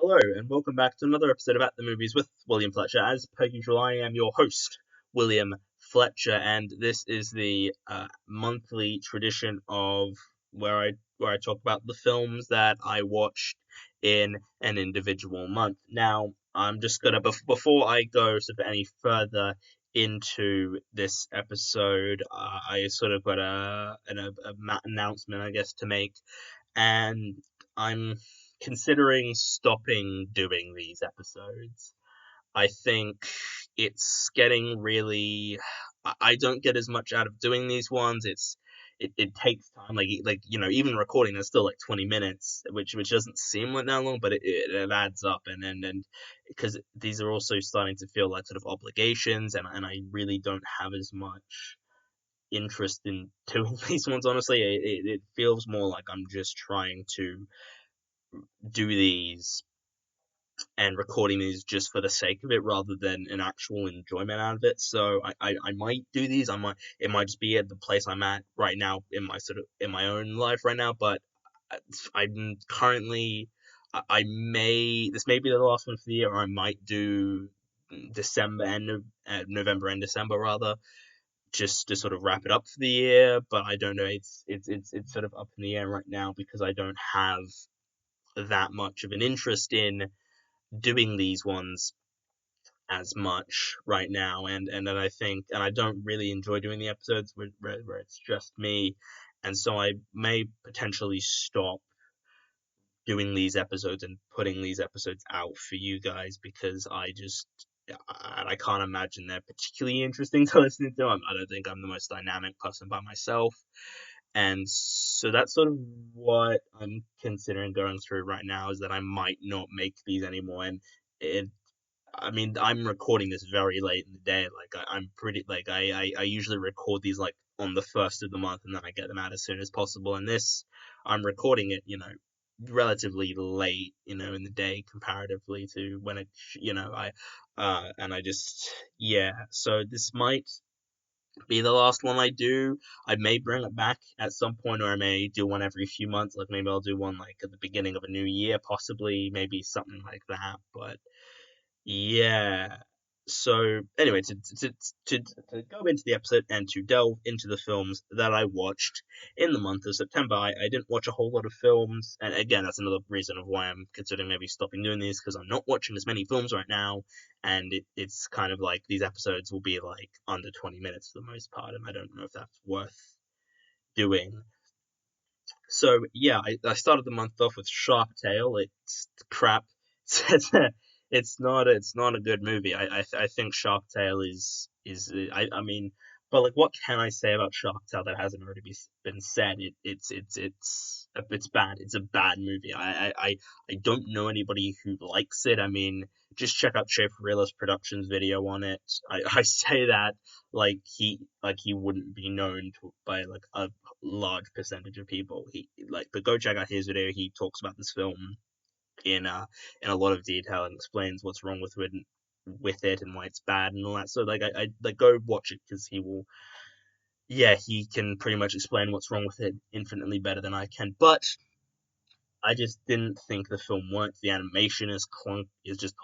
Hello, and welcome back to another episode of At the Movies with William Fletcher. As per usual, I am your host, William Fletcher, and this is the monthly tradition of where I talk about the films that I watched in an individual month. Now, I'm just gonna before I go sort of any further into this episode, I sort of got a announcement, I guess, to make, and I'm considering stopping doing these episodes. I think it's getting really. I don't get as much out of doing these ones. It takes time. Even recording there's still like 20 minutes, which doesn't seem like that long, but it adds up, and because these are also starting to feel like sort of obligations, and I really don't have as much interest in doing these ones. Honestly, it feels more like I'm just trying to do these and recording these just for the sake of it rather than an actual enjoyment out of it. So I might do these. It might just be at the place I'm at right now in my own life right now. But I'm currently I may this may be the last one for the year, or I might do December and November and December rather, just to sort of wrap it up for the year. But I don't know. It's sort of up in the air right now because I don't have that much of an interest in doing these ones as much right now, and then I think, and I don't really enjoy doing the episodes where it's just me, and so I may potentially stop doing these episodes and putting these episodes out for you guys because I can't imagine they're particularly interesting to listen to. I don't think I'm the most dynamic person by myself, and so that's sort of what I'm considering going through right now, is that I might not make these anymore. And it I mean, I'm recording this very late in the day. I'm pretty I usually record these like on the first of the month, and then I get them out as soon as possible. And this, I'm recording it, relatively late, in the day comparatively to when I just, yeah. So this might be the last one I do. I may bring it back at some point, or I may do one every few months. Like maybe I'll do one like at the beginning of a new year, possibly, maybe something like that. But yeah. So anyway, to go into the episode and to delve into the films that I watched in the month of September, I didn't watch a whole lot of films, and again, that's another reason of why I'm considering maybe stopping doing these, because I'm not watching as many films right now, and it's kind of like these episodes will be like under 20 minutes for the most part, and I don't know if that's worth doing. So yeah, I started the month off with Shark Tale. It's crap. It's not a good movie. I think Shark Tale I mean, but like, what can I say about Shark Tale that hasn't already been said? It's bad. It's a bad movie. I don't know anybody who likes it. I mean, just check out Schaefer Realist Productions video on it. I say that like he wouldn't be known by like a large percentage of people. But go check out his video. He talks about this film in a lot of detail and explains what's wrong with it and why it's bad and all that. So I like, go watch it, because he can pretty much explain what's wrong with it infinitely better than I can. But I just didn't think the film worked. The animation is just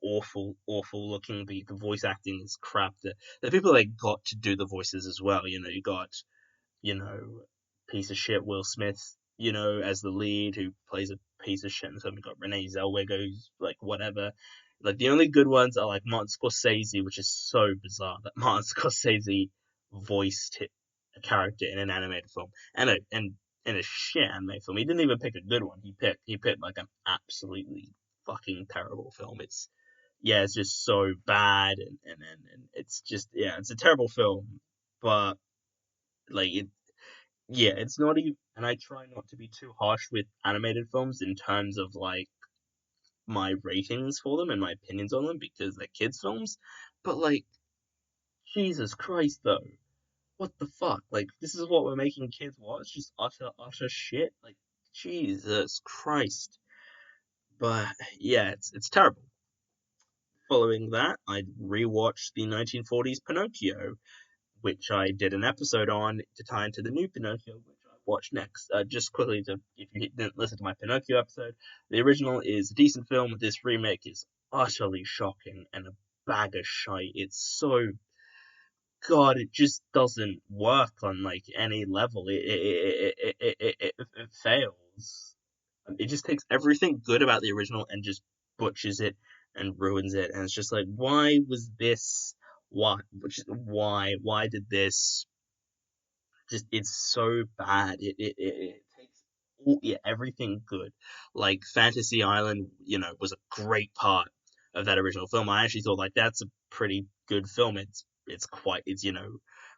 awful looking. The voice acting is crap. The people they got to do the voices as well. You got, you know, piece of shit Will Smith, as the lead, who plays a piece of shit, and so we got Renee Zellweger, who's like whatever. Like, the only good ones are like Martin Scorsese, which is so bizarre that Martin Scorsese voiced a character in an animated film, and in a shit animated film. He didn't even pick a good one. He picked like an absolutely fucking terrible film. It's just so bad, and it's just, yeah, it's a terrible film. But like, it's not even, and I try not to be too harsh with animated films in terms of like my ratings for them and my opinions on them, because they're kids films. But like, Jesus Christ, though, what the fuck? Like, this is what we're making kids watch? Just utter shit. Like, Jesus Christ. But yeah, it's terrible. Following that, I rewatched the 1940s Pinocchio, which I did an episode on to tie into the new Pinocchio, which I watch next. Just quickly, to if you didn't listen to my Pinocchio episode, the original is a decent film. This remake is utterly shocking and a bag of shite. It's so God, it just doesn't work on like any level. It fails. It just takes everything good about the original and just butchers it and ruins it. And it's just like, why was this? Why? Why did this? Just it's so bad. It takes everything good. Like Fantasy Island, was a great part of that original film. I actually thought like that's a pretty good film. It's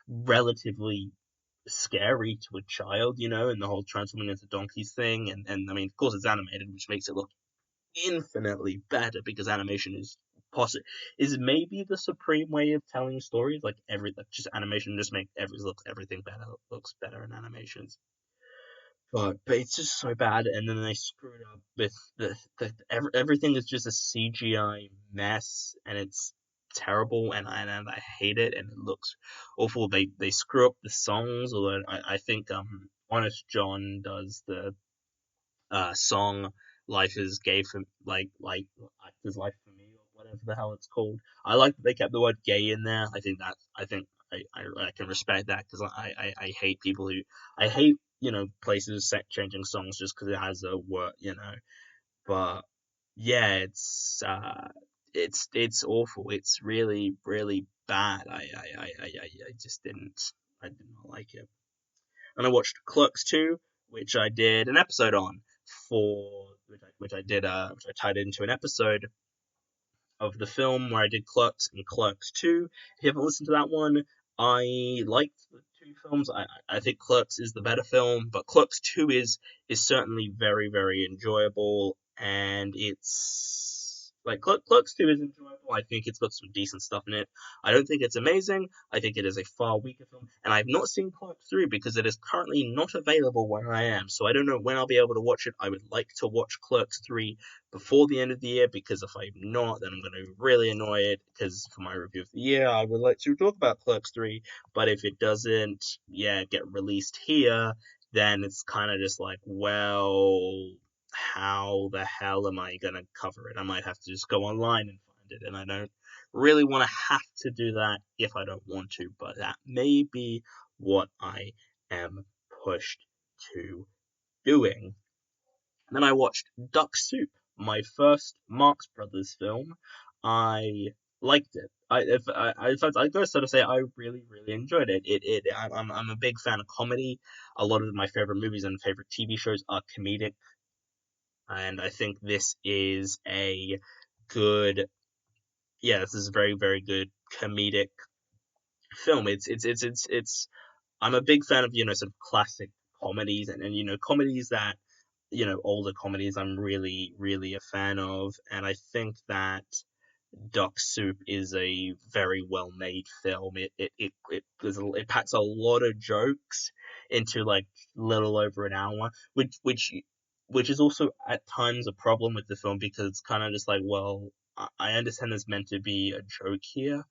relatively scary to a child, and the whole transforming into donkeys thing, and I mean, of course, it's animated, which makes it look infinitely better because animation is maybe the supreme way of telling stories. Like just animation just make everything better, looks better in animations. But it's just so bad, and then they screwed up with everything is just a CGI mess, and it's terrible, and I hate it, and it looks awful. They screw up the songs, although I think Honest John does the song "Life is Gay for Life is Life for Me" or whatever the hell it's called. I like that they kept the word "gay" in there. I think I can respect that because I hate people who I hate places changing songs just because it has a word. But yeah, it's awful. It's really really bad. I just I did not like it. And I watched Clerks 2, which I did an episode on for which I tied into an episode of the film where I did Clerks and Clerks 2. If you haven't listened to that one, I liked the two films. I think Clerks is the better film, but Clerks 2 is certainly very, very enjoyable, and it's like Clerks 2 is enjoyable. I think it's got some decent stuff in it. I don't think it's amazing. I think it is a far weaker film, and I've not seen Clerks 3 because it is currently not available where I am, so I don't know when I'll be able to watch it. I would like to watch Clerks 3 before the end of the year, because if I'm not, then I'm going to be really annoyed, because for my review of the year I would like to talk about Clerks 3, but if it doesn't get released here, then it's kind of just like, well, how the hell am I going to cover it? I might have to just go online and find it, and I don't really want to have to do that if I don't want to, but that may be what I am pushed to doing. Then I watched Duck Soup, my first Marx Brothers film. I liked it. In fact, I gotta sort of say I really, really enjoyed it. I'm a big fan of comedy. A lot of my favorite movies and favorite TV shows are comedic, and I think this is a good, this is a very, very good comedic film. It's I'm a big fan of sort of classic comedies, and comedies that older comedies I'm really really a fan of, and I think that Duck Soup is a very well made film. It packs a lot of jokes into like little over an hour, which is also at times a problem with the film, because it's kind of just like, well, I understand there's meant to be a joke here,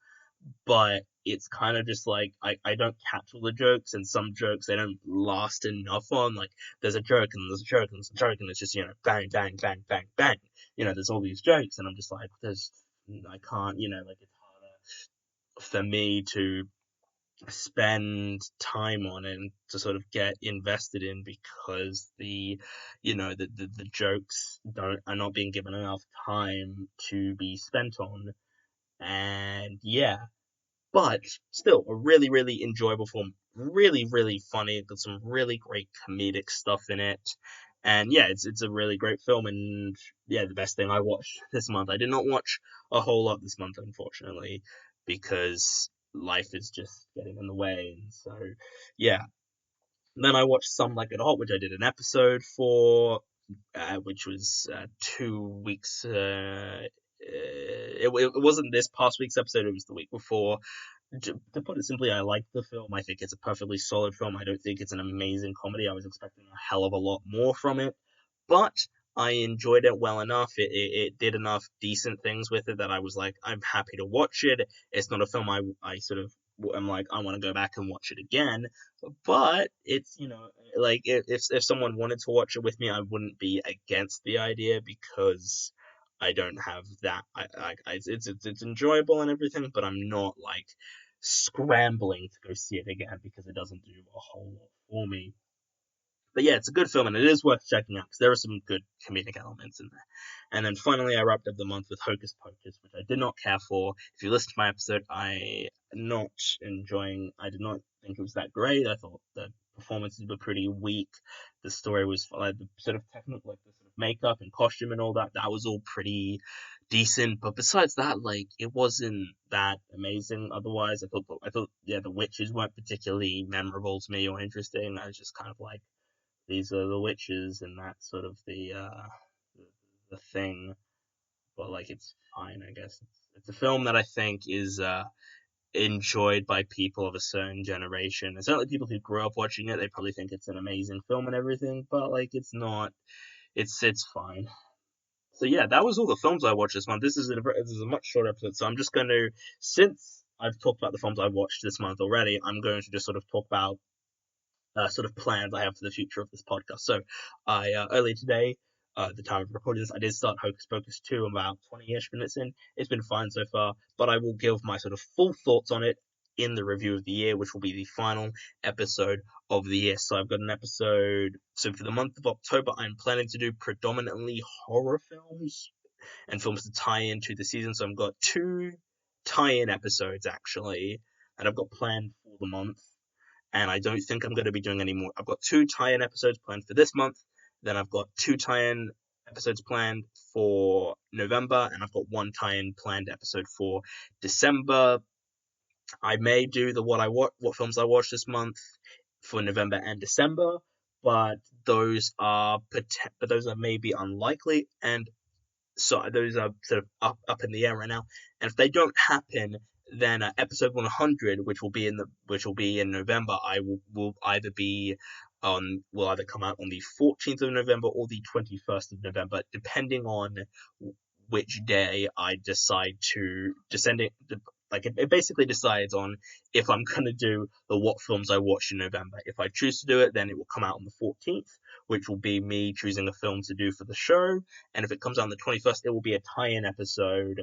but it's kind of just like I don't catch all the jokes, and some jokes they don't last enough on. Like there's a joke and there's a joke and there's a joke, and it's just bang bang bang bang bang. There's all these jokes, and I'm just like, I can't, like it's harder for me to spend time on it and to sort of get invested in, because the jokes don't are not being given enough time to be spent on. And yeah, but still a really really enjoyable film, really really funny, got some really great comedic stuff in it, and yeah, it's a really great film, and yeah, the best thing I watched this month. I did not watch a whole lot this month, unfortunately, because life is just getting in the way, and so yeah. And then I watched Some Like It Hot, which I did an episode for, which was 2 weeks. It wasn't this past week's episode, it was the week before. To put it simply, I like the film. I think it's a perfectly solid film. I don't think it's an amazing comedy. I was expecting a hell of a lot more from it, but I enjoyed it well enough. It did enough decent things with it that I was like, I'm happy to watch it. It's not a film I sort of I'm like, I want to go back and watch it again. But it's, like if someone wanted to watch it with me, I wouldn't be against the idea because I don't have that. It's enjoyable and everything, but I'm not like scrambling to go see it again because it doesn't do a whole lot for me. But yeah, it's a good film and it is worth checking out because there are some good comedic elements in there. And then finally, I wrapped up the month with Hocus Pocus, which I did not care for. If you listen to my episode, I did not think it was that great. I thought the performances were pretty weak. The story was like the sort of technical, like the sort of makeup and costume and all that. That was all pretty decent. But besides that, like it wasn't that amazing. Otherwise, I thought yeah, the witches weren't particularly memorable to me or interesting. I was just kind of like these are the witches and that's sort of the thing. But like it's fine, I guess. It's a film that I think is enjoyed by people of a certain generation. And certainly people who grew up watching it, they probably think it's an amazing film and everything. But like it's not. It's fine. So yeah, that was all the films I watched this month. This is a much shorter episode, so I'm just going to, since I've talked about the films I watched this month already, I'm going to just sort of talk about sort of plans I have for the future of this podcast. So, I earlier today, the time of recording this, I did start Hocus Pocus 2 about 20-ish minutes in. It's been fine so far, but I will give my sort of full thoughts on it in the review of the year, which will be the final episode of the year. So I've got an episode. So for the month of October, I'm planning to do predominantly horror films and films to tie into the season. So I've got two tie-in episodes actually, and I've got planned for the month and I don't think I'm going to be doing any more. I've got two tie-in episodes planned for this month. Then I've got two tie-in episodes planned for November, and I've got one tie-in planned episode for December. I may do the what films I watched this month for November and December, but those are maybe unlikely, and so those are sort of up in the air right now. And if they don't happen, then episode 100, which will be in November, I will either be will either come out on the 14th of November or the 21st of November, depending on which day I decide to descend it. Like it basically decides on if I'm gonna do the what films I watched in November. If I choose to do it, then it will come out on the 14th, which will be me choosing a film to do for the show. And if it comes out on the 21st, it will be a tie-in episode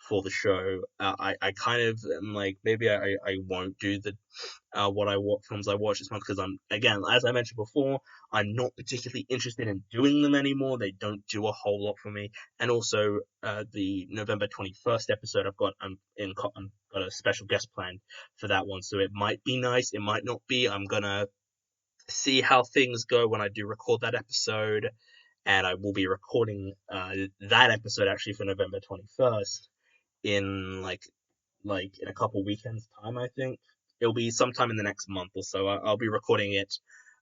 for the show. I kind of am like maybe I won't do the what films I watched this month because I'm again as I mentioned before I'm not particularly interested in doing them anymore. They don't do a whole lot for me. And also the November 21st episode I've got a special guest planned for that one, so it might be nice, it might not be. I'm gonna see how things go when I do record that episode, and I will be recording that episode actually for November 21st in like in a couple weekends time. I think it'll be sometime in the next month or so. I'll be recording it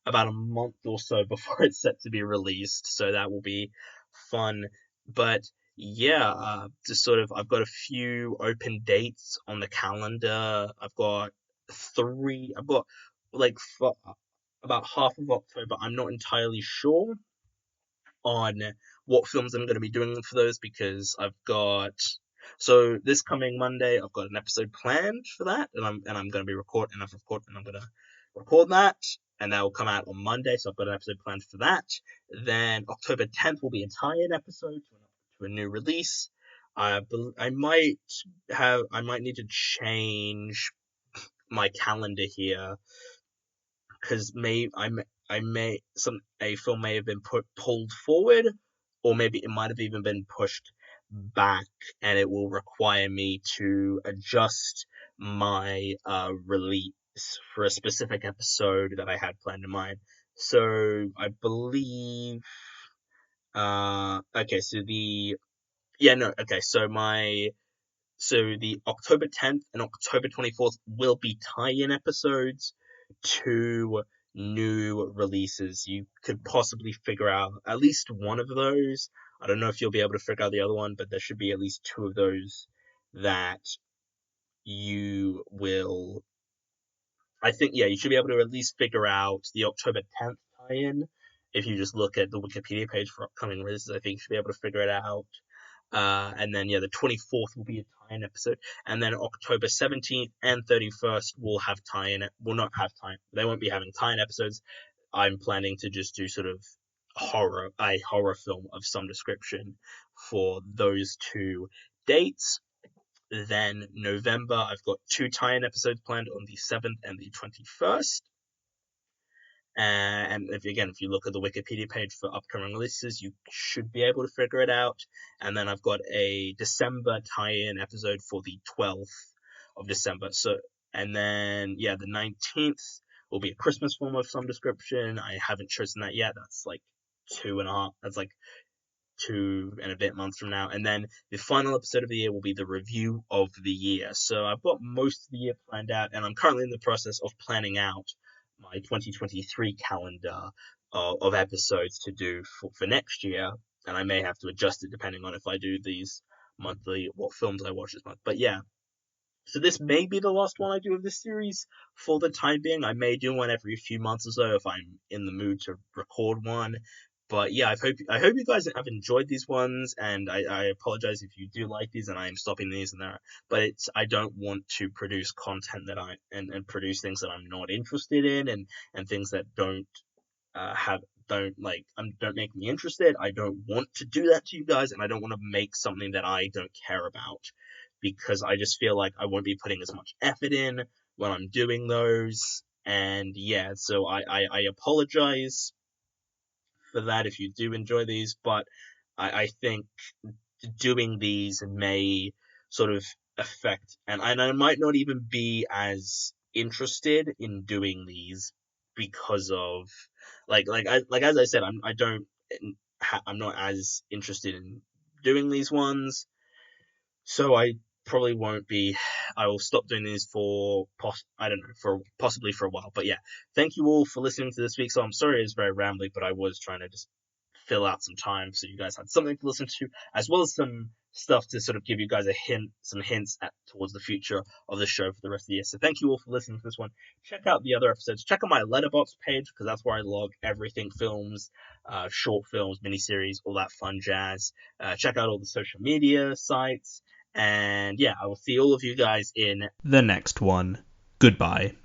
about a month or so before it's set to be released, so that will be fun. But yeah, just sort of I've got a few open dates on the calendar. I've got like about half of October. I'm not entirely sure on what films I'm going to be doing for those because so this coming Monday I've got an episode planned for that, and I'm going to be recording and I'm going to record that, and that will come out on Monday. So I've got an episode planned for that. Then October 10th will be a tie-in episode to a new release. I might need to change my calendar here because I may some a film may have been pulled forward, or maybe it might have even been pushed back, and it will require me to adjust my release for a specific episode that I had planned in mind. So I believe okay, so the yeah no okay so my so the October 10th and October 24th will be tie-in episodes to new releases. You could possibly figure out at least one of those. I don't know if you'll be able to figure out the other one, but there should be at least two of those that you will. I think, yeah, you should be able to at least figure out the October 10th tie-in. If you just look at the Wikipedia page for upcoming releases, I think you should be able to figure it out. And then, the 24th will be a tie-in episode. And then October 17th and 31st will have tie-in. Will not have tie-in. They won't be having tie-in episodes. I'm planning to just do sort of a horror film of some description for those 2 dates. Then November, I've got 2 tie-in episodes planned on the 7th and the 21st. And if you look at the Wikipedia page for upcoming releases, you should be able to figure it out. And then I've got a December tie-in episode for the 12th of December. So, and then, the 19th will be a Christmas film of some description. I haven't chosen that yet. That's like 2.5. That's like 2 and a bit months from now. And then the final episode of the year will be the review of the year. So I've got most of the year planned out, and I'm currently in the process of planning out my 2023 calendar of episodes to do for next year. And I may have to adjust it depending on if I do these monthly, what films I watch this month. But yeah, so this may be the last one I do of this series for the time being. I may do one every few months or so if I'm in the mood to record one. But yeah, I hope you guys have enjoyed these ones, and I apologize if you do like these, and I am stopping these and there. But I don't want to produce content that and produce things that I'm not interested in, and things that don't don't make me interested. I don't want to do that to you guys, and I don't want to make something that I don't care about, because I just feel like I won't be putting as much effort in when I'm doing those. And yeah, so I apologize for that if you do enjoy these, but I think doing these may sort of affect, and I might not even be as interested in doing these because of as I said, I'm not as interested in doing these ones, so I probably won't be. I will stop doing these for I don't know, for possibly for a while. But yeah, thank you all for listening to this week. So I'm sorry it's very rambly, but I was trying to just fill out some time so you guys had something to listen to, as well as some stuff to sort of give you guys some hints towards the future of the show for the rest of the year. So thank you all for listening to this one. Check out the other episodes. Check out my Letterboxd page, because that's where I log everything: films, short films, miniseries, all that fun jazz. Check out all the social media sites. And yeah, I will see all of you guys in the next one. Goodbye.